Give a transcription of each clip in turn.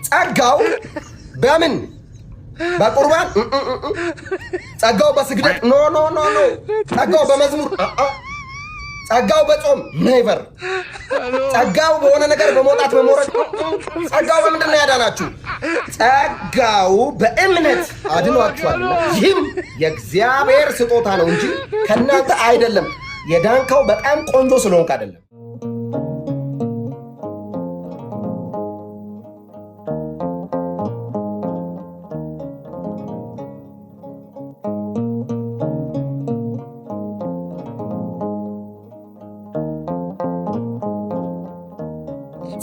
ጸጋው በምን በቁርባን ጸጋው በስግደት ኖ ኖ ኖ ኖ ጸጋው በመዝሙር ጸጋው በጾም ኔቨር ጸጋው በሆነ ነገር በመውጣት በመውረድ ጸጋው በምንድን ነው ያዳናችሁ? ጸጋው በእምነት አድኗችኋል። ይህም የእግዚአብሔር ስጦታ ነው እንጂ ከእናንተ አይደለም። የዳንከው በጣም ቆንጆ ስለሆንክ አይደለም።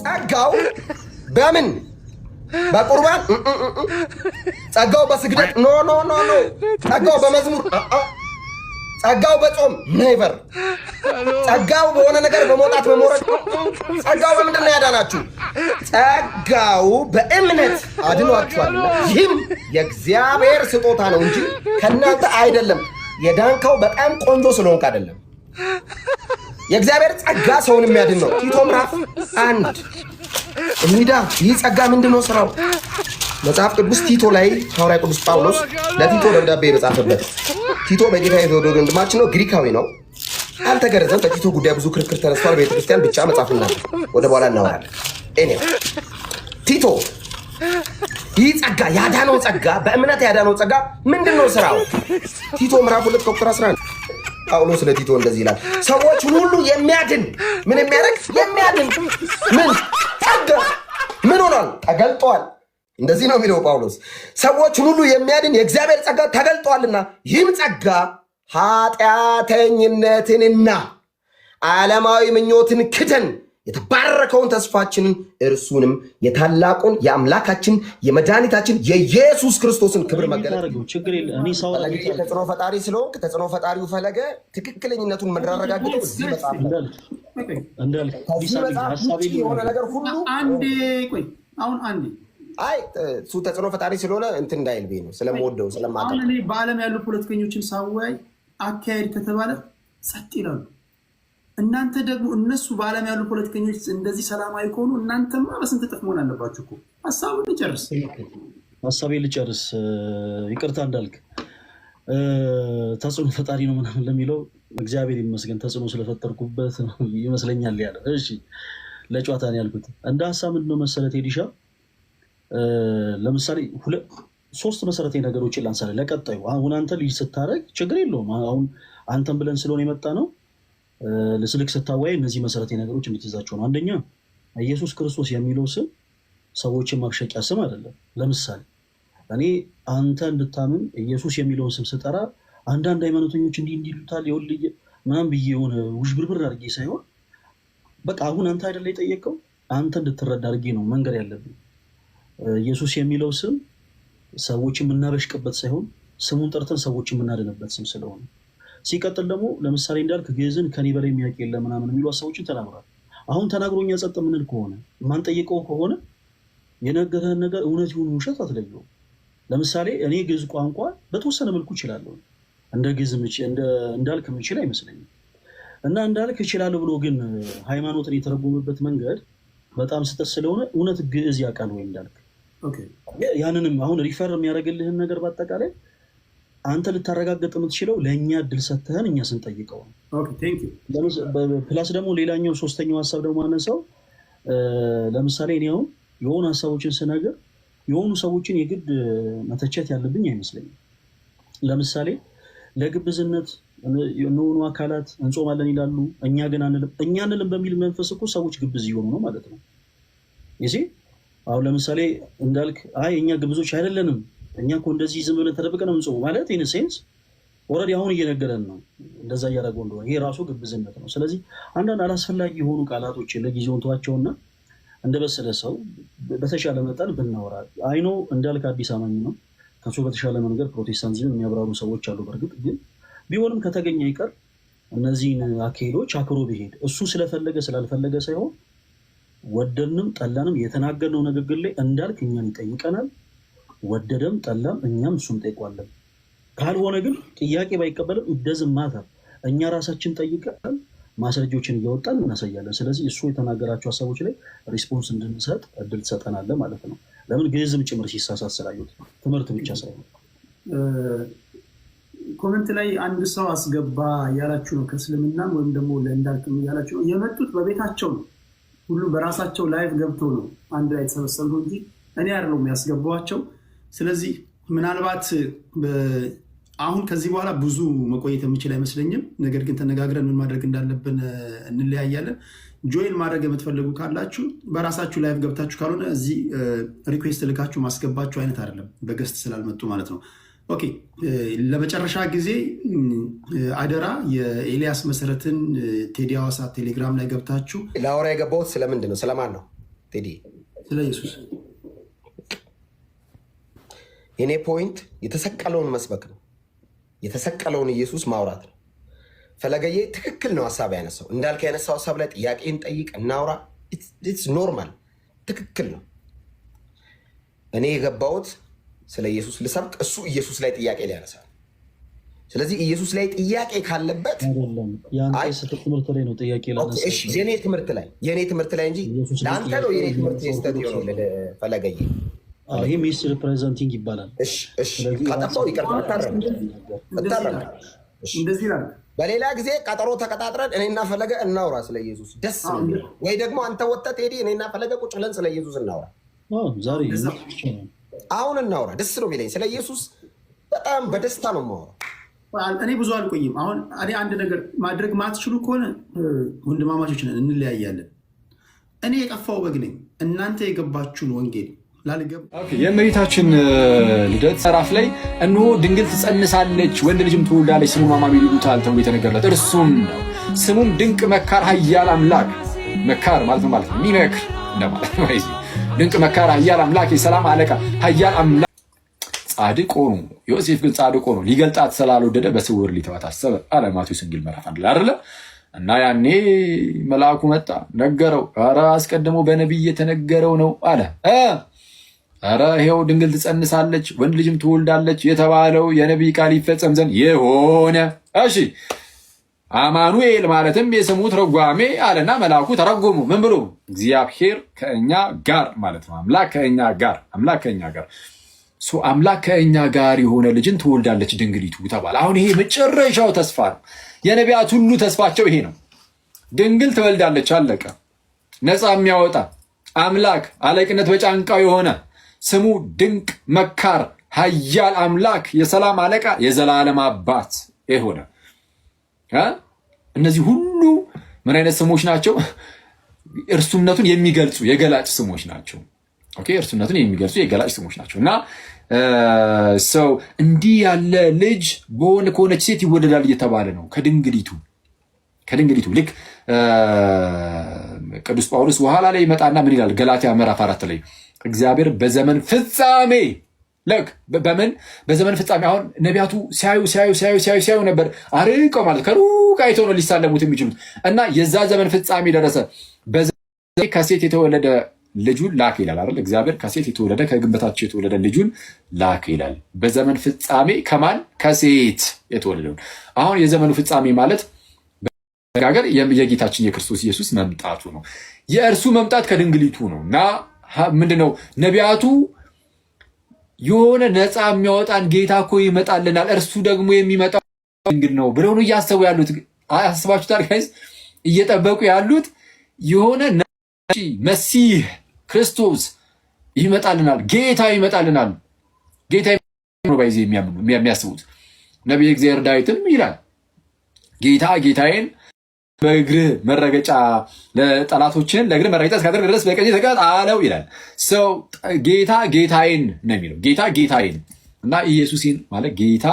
ጸጋው በምን በቁርባን ጸጋው በስግደት ኖ ኖ ኖ ኖ ጸጋው በመዝሙር ጸጋው በጾም ኔቨር ጸጋው በሆነ ነገር በመውጣት በመውረድ ጸጋው በምንድን ነው ያዳናችሁ? ጸጋው በእምነት አድኗችኋል። ይህም የእግዚአብሔር ስጦታ ነው እንጂ ከእናንተ አይደለም። የዳንከው በጣም ቆንጆ ስለሆንክ አይደለም። የእግዚአብሔር ጸጋ ሰውን የሚያድን ነው። ቲቶ ምዕራፍ 1 እንሂዳ። ይህ ጸጋ ምንድን ነው ስራው? መጽሐፍ ቅዱስ ቲቶ ላይ ሐዋርያ ቅዱስ ጳውሎስ ለቲቶ ደብዳቤ የጻፈበት። ቲቶ በጌታ የተወደደ ወንድማችን ነው። ግሪካዊ ነው። አልተገረዘም። በቲቶ ጉዳይ ብዙ ክርክር ተነስቷል። ቤተክርስቲያን ብቻ መጽሐፍ ወደ በኋላ እናወራለን። ቲቶ ይህ ጸጋ ያዳነው ጸጋ በእምነት ያዳነው ጸጋ ምንድን ነው ስራው? ቲቶ ምዕራፍ 2 ቁጥር 11 ጳውሎስ ለቲቶ እንደዚህ ይላል፣ ሰዎችን ሁሉ የሚያድን ምን የሚያደርግ የሚያድን ምን ጸጋ ምን ሆኗል? ተገልጧል። እንደዚህ ነው የሚለው ጳውሎስ፣ ሰዎችን ሁሉ የሚያድን የእግዚአብሔር ጸጋ ተገልጧልና ይህም ጸጋ ኃጢአተኝነትንና ዓለማዊ ምኞትን ክደን የተባረከውን ተስፋችንን እርሱንም የታላቁን የአምላካችን የመድኃኒታችን የኢየሱስ ክርስቶስን ክብር መገለጥ ተጽዕኖ ፈጣሪ ስለሆንክ ተጽዕኖ ፈጣሪው ፈለገ ትክክለኝነቱን ምንራረጋግጠው እዚህ መጽሐፍ የሆነ ነገር ሁሉ አይ እሱ ተጽዕኖ ፈጣሪ ስለሆነ እንትን እንዳይል ብዬ ነው ስለምወደው ስለማውቀው። እኔ በዓለም ያሉ ፖለቲከኞችን ሳወያይ አካሄድ ከተባለ ጸጥ ይላሉ። እናንተ ደግሞ እነሱ በዓለም ያሉ ፖለቲከኞች እንደዚህ ሰላማዊ ከሆኑ እናንተማ በስንት እጥፍ መሆን አለባችሁ እኮ። ሀሳቤን ልጨርስ። ይቅርታ እንዳልክ ተጽዕኖ ፈጣሪ ነው ምናምን ለሚለው እግዚአብሔር ይመስገን ተጽዕኖ ስለፈጠርኩበት ይመስለኛል ያለ። እሺ ለጨዋታ ነው ያልኩት። እንደ ሀሳብ ምንድነው መሰለህ ቴዲሻ፣ ለምሳሌ 3 መሰረታዊ ነገሮችን ላንሳለህ ለቀጣዩ። አሁን አንተ ልጅ ስታረግ ችግር የለውም። አሁን አንተም ብለን ስለሆነ የመጣ ነው ለስልክ ስታወያይ እነዚህ መሰረታዊ ነገሮች እንድትይዛቸው ነው። አንደኛ ኢየሱስ ክርስቶስ የሚለው ስም ሰዎችን ማብሸቂያ ስም አይደለም። ለምሳሌ እኔ አንተ እንድታምን ኢየሱስ የሚለውን ስም ስጠራ አንዳንድ ሃይማኖተኞች እንዲህ ይሉታል ይወልይ ምናምን ብዬ የሆነ ውዥብርብር አድርጌ ሳይሆን በቃ አሁን አንተ አይደለ የጠየቀው አንተ እንድትረዳ አድርጌ ነው መንገር ያለብኝ። ኢየሱስ የሚለው ስም ሰዎችን የምናበሽቅበት ሳይሆን ስሙን ጠርተን ሰዎችን የምናድንበት ስም ስለሆነ፣ ሲቀጥል ደግሞ ለምሳሌ እንዳልክ ግዕዝን ከኔ በላይ የሚያውቅ የለም ምናምን የሚሉ ሰዎችን ተናግሯል። አሁን ተናግሮኛ ጸጥ ምንል ከሆነ ማንጠይቀው ከሆነ የነገረህን ነገር እውነት ይሁን ውሸት አትለየውም። ለምሳሌ እኔ ግዕዝ ቋንቋ በተወሰነ መልኩ እችላለሁ፣ እንደ ግዕዝ እንዳልክ የምችል አይመስለኝም። እና እንዳልክ እችላለሁ ብሎ ግን ሃይማኖትን የተረጎመበት መንገድ በጣም ስህተት ስለሆነ እውነት ግዕዝ ያውቃል ወይ እንዳልክ ያንንም አሁን ሪፈር የሚያደርግልህን ነገር በአጠቃላይ አንተ ልታረጋግጥ የምትችለው ለእኛ እድል ሰጥተህን እኛ ስንጠይቀው ነው። ፕላስ ደግሞ ሌላኛው ሶስተኛው ሀሳብ ደግሞ አነሳው። ለምሳሌ እኔ አሁን የሆኑ ሀሳቦችን ስነግር የሆኑ ሰዎችን የግድ መተቸት ያለብኝ አይመስለኝም። ለምሳሌ ለግብዝነት የሆኑ አካላት እንጾማለን ይላሉ፣ እኛ ግን አንልም በሚል መንፈስ እኮ ሰዎች ግብዝ እየሆኑ ነው ማለት ነው። ይሄ አሁን ለምሳሌ እንዳልክ አይ እኛ ግብዞች አይደለንም እኛ እኮ እንደዚህ ዝም ብለን ተደብቀን ነው እንጾም ማለት ኢን ሴንስ ኦልሬዲ አሁን እየነገረን ነው እንደዛ እያደረገው እንደሆነ፣ ይሄ ራሱ ግብዝነት ነው። ስለዚህ አንዳንድ አላስፈላጊ የሆኑ ቃላቶችን ለጊዜው እንተዋቸውና እንደበሰለ ሰው በተሻለ መጠን ብናወራ። አይኖ እንዳልክ አዲስ አማኝ ነው፣ ከሱ በተሻለ መንገድ ፕሮቴስታንቲዝም የሚያብራሩ ሰዎች አሉ። በእርግጥ ግን ቢሆንም ከተገኘ ይቀር እነዚህን አካሄዶች አክሮ ቢሄድ እሱ ስለፈለገ ስላልፈለገ ሳይሆን ወደድንም ጠላንም የተናገርነው ንግግር ላይ እንዳልክ እኛን ይጠይቀናል። ወደደም ጠላም እኛም እሱን ጠይቋለን። ካልሆነ ግን ጥያቄ ባይቀበልም እንደዚህ ማታ እኛ ራሳችን ጠይቀን ማስረጃዎችን እያወጣን እናሳያለን። ስለዚህ እሱ የተናገራቸው ሀሳቦች ላይ ሪስፖንስ እንድንሰጥ እድል ትሰጠናለህ ማለት ነው። ለምን ግዕዝም ጭምር ሲሳሳት ስላየሁት ትምህርት ብቻ ሳይሆን። ኮመንት ላይ አንድ ሰው አስገባ እያላችሁ ነው፣ ከእስልምና ወይም ደግሞ ለእንዳልክም እያላችሁ ነው። የመጡት በቤታቸው ነው፣ ሁሉም በራሳቸው ላይቭ ገብተው ነው አንድ ላይ የተሰበሰብነው እንጂ እኔ አይደለሁም ያስገባዋቸው። ስለዚህ ምናልባት አሁን ከዚህ በኋላ ብዙ መቆየት የምችል አይመስለኝም። ነገር ግን ተነጋግረን ምን ማድረግ እንዳለብን እንለያያለን። ጆይን ማድረግ የምትፈልጉ ካላችሁ በራሳችሁ ላይቭ ገብታችሁ፣ ካልሆነ እዚህ ሪኩዌስት ልካችሁ ማስገባችሁ አይነት አይደለም፣ በገስት ስላልመጡ ማለት ነው። ኦኬ፣ ለመጨረሻ ጊዜ አደራ የኤልያስ መሰረትን ቴዲ ሐዋሳ ቴሌግራም ላይ ገብታችሁ። ለአውራ የገባሁት ስለምንድን ነው? ስለማን ነው ቴዲ? ስለ ኢየሱስ። የኔ ፖይንት የተሰቀለውን መስበክ ነው፣ የተሰቀለውን ኢየሱስ ማውራት ነው። ፈለገዬ ትክክል ነው ሀሳብ ያነሳው። እንዳልክ ያነሳው ሀሳብ ላይ ጥያቄን ጠይቅ፣ እናውራ። ኢትስ ኖርማል፣ ትክክል ነው። እኔ የገባሁት ስለ ኢየሱስ ልሰብክ፣ እሱ ኢየሱስ ላይ ጥያቄ ሊያነሳ። ስለዚህ ኢየሱስ ላይ ጥያቄ ካለበት ትምህርት ላይ ነው ጥያቄ ላነሳ። የኔ ትምህርት ላይ እንጂ ለአንተ ነው የኔ ትምህርት ስህተት የሆነው ፈለገዬ። ይህ ሚስ ሪፕሬዘንቲንግ ይባላል። ከጠፋው ይቀርታ እንደዚህ ላል በሌላ ጊዜ ቀጠሮ ተቀጣጥረን እኔና ፈለገ እናውራ ስለ ኢየሱስ። ደስ ወይ ደግሞ አንተ ወጥተህ ቴዲ እኔና ፈለገ ቁጭ ብለን ስለ ኢየሱስ እናውራ። ዛሬ አሁን እናውራ። ደስ ነው የሚለኝ ስለ ኢየሱስ፣ በጣም በደስታ ነው የማወራው። እኔ ብዙ አልቆይም። አሁን እኔ አንድ ነገር ማድረግ ማትችሉ ከሆነ ወንድማማቾች ነን፣ እንለያያለን። እኔ የጠፋው በግ ነኝ፣ እናንተ የገባችሁን ወንጌል የእመቤታችን ልደት ምዕራፍ ላይ እነሆ ድንግል ትጸንሳለች፣ ወንድ ልጅም ትወልዳለች፣ ስሙም አማኑኤል ይሉታል ተብሎ የተነገረለት እርሱም ነው። ስሙም ድንቅ መካር፣ ኃያል አምላክ። መካር ማለት ነው ማለት ነው የሚመክር እንደማለት ነው። ድንቅ መካር፣ ኃያል አምላክ፣ የሰላም አለቃ፣ ኃያል አምላክ። ጻድቅ ሆኖ ዮሴፍ ግን ጻድቅ ሆኖ ሊገልጣት ስላልወደደ በስውር ሊተዋት አሰበ አለ ማቴዎስ ወንጌል ምዕራፍ 1 ላይ አይደለ? እና ያኔ መልአኩ መጣ ነገረው። ኧረ አስቀድሞ በነቢይ የተነገረው ነው አለ። ኧረ ይሄው ድንግል ትጸንሳለች ወንድ ልጅም ትወልዳለች የተባለው የነቢይ ቃል ይፈጸም ዘንድ የሆነ። እሺ አማኑኤል ማለትም የስሙ ትርጓሜ አለና መልአኩ ተረጎሙ። ምን ብሎ? እግዚአብሔር ከእኛ ጋር ማለት ነው። አምላክ ከእኛ ጋር፣ አምላክ ከእኛ ጋር። አምላክ ከእኛ ጋር የሆነ ልጅን ትወልዳለች ድንግሊቱ ተባለ። አሁን ይሄ መጨረሻው ተስፋ ነው። የነቢያት ሁሉ ተስፋቸው ይሄ ነው። ድንግል ትወልዳለች፣ አለቀ። ነፃ የሚያወጣ አምላክ፣ አለቅነት በጫንቃው የሆነ ስሙ ድንቅ መካር፣ ኃያል አምላክ፣ የሰላም አለቃ፣ የዘላለም አባት የሆነ እነዚህ ሁሉ ምን አይነት ስሞች ናቸው? እርሱነቱን የሚገልጹ የገላጭ ስሞች ናቸው። ኦኬ፣ እርሱነቱን የሚገልጹ የገላጭ ስሞች ናቸው። እና ሰው እንዲህ ያለ ልጅ በሆነ ከሆነች ሴት ይወለዳል እየተባለ ነው። ከድንግሊቱ ልክ ቅዱስ ጳውሎስ በኋላ ላይ ይመጣና ምን ይላል? ገላትያ ምዕራፍ 4 ላይ እግዚአብሔር በዘመን ፍጻሜ በዘመን ፍጻሜ። አሁን ነቢያቱ ሲያዩ ነበር፣ አርቀው ማለት ከሩቅ አይተው ነው ሊሳለሙት የሚችሉት። እና የዛ ዘመን ፍጻሜ ደረሰ። ከሴት የተወለደ ልጁን ላክ ይላል አይደል? እግዚአብሔር ከሴት የተወለደ ከግንበታቸው የተወለደ ልጁን ላክ ይላል። በዘመን ፍጻሜ ከማን? ከሴት የተወለደውን። አሁን የዘመኑ ፍጻሜ ማለት በጋገር የጌታችን የክርስቶስ ኢየሱስ መምጣቱ ነው። የእርሱ መምጣት ከድንግሊቱ ነው። እና ምንድነው ነቢያቱ የሆነ ነፃ የሚያወጣን ጌታ እኮ ይመጣልናል፣ እርሱ ደግሞ የሚመጣው ድንግል ነው ብለው ነው እያሰቡ ያሉት። አስባችሁታል ጋይስ? እየጠበቁ ያሉት የሆነ መሲህ ክርስቶስ ይመጣልናል፣ ጌታ ይመጣልናል። ጌታ ነው ባይዜ የሚያስቡት። ነቢየ እግዚአብሔር ዳዊትም ይላል ጌታ ጌታዬን በእግርህ መረገጫ ለጠላቶችን ለእግርህ መረገጫ እስካደርግ ድረስ በቀኝ ተቀመጥ አለው ይላል። ሰው ጌታ ጌታዬን ነው የሚለው። ጌታ ጌታዬን እና ኢየሱስን ማለት ጌታ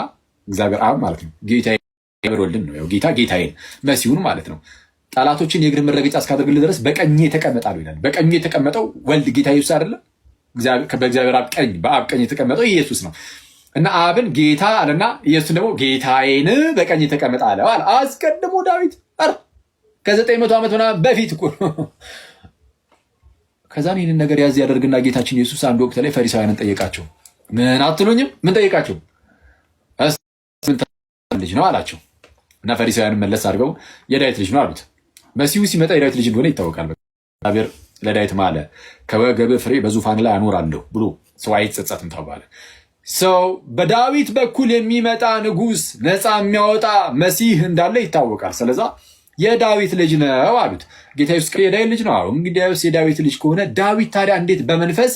እግዚአብሔር አብ ማለት ነው። ጌታዬ ወልድን ነው። ያው ጌታ ጌታዬን መሲሁን ማለት ነው። ጠላቶችን የእግር መረገጫ እስካደርግልህ ድረስ በቀኝ ተቀመጣሉ ይላል። በቀኝ የተቀመጠው ወልድ ጌታ ኢየሱስ አይደለም? በእግዚአብሔር አብ ቀኝ፣ በአብ ቀኝ የተቀመጠው ኢየሱስ ነው። እና አብን ጌታ አለና ኢየሱስን ደግሞ ጌታዬን በቀኝ ተቀመጥ አለ። አስቀድሞ ዳዊት ከ900 ዓመት ምናምን በፊት እኮ። ከዛም ይህንን ነገር ያዝ ያደርግና ጌታችን ኢየሱስ አንድ ወቅት ላይ ፈሪሳውያንን ጠየቃቸው። ምን አትሉኝም? ምን ጠየቃቸው? ልጅ ነው አላቸው። እና ፈሪሳውያንን መለስ አድርገው የዳዊት ልጅ ነው አሉት። መሲሁ ሲመጣ የዳዊት ልጅ እንደሆነ ይታወቃል። እግዚአብሔር ለዳዊት ማለ ከወገብ ፍሬ በዙፋን ላይ አኖራለሁ ብሎ ሰው አይጸጸትም ተባለ። ሰው በዳዊት በኩል የሚመጣ ንጉስ ነፃ የሚያወጣ መሲህ እንዳለ ይታወቃል። ስለዛ የዳዊት ልጅ ነው አሉት። ጌታ ኢየሱስ የዳዊት ልጅ ነው አሉ። እንግዲህ የዳዊት ልጅ ከሆነ ዳዊት ታዲያ እንዴት በመንፈስ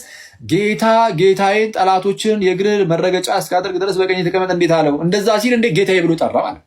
ጌታ ጌታዬን ጠላቶችን የእግር መረገጫ እስካደርግ ድረስ በቀኝ ተቀመጥ እንዴት አለው? እንደዛ ሲል እንዴት ጌታዬ ብሎ ጠራ ማለት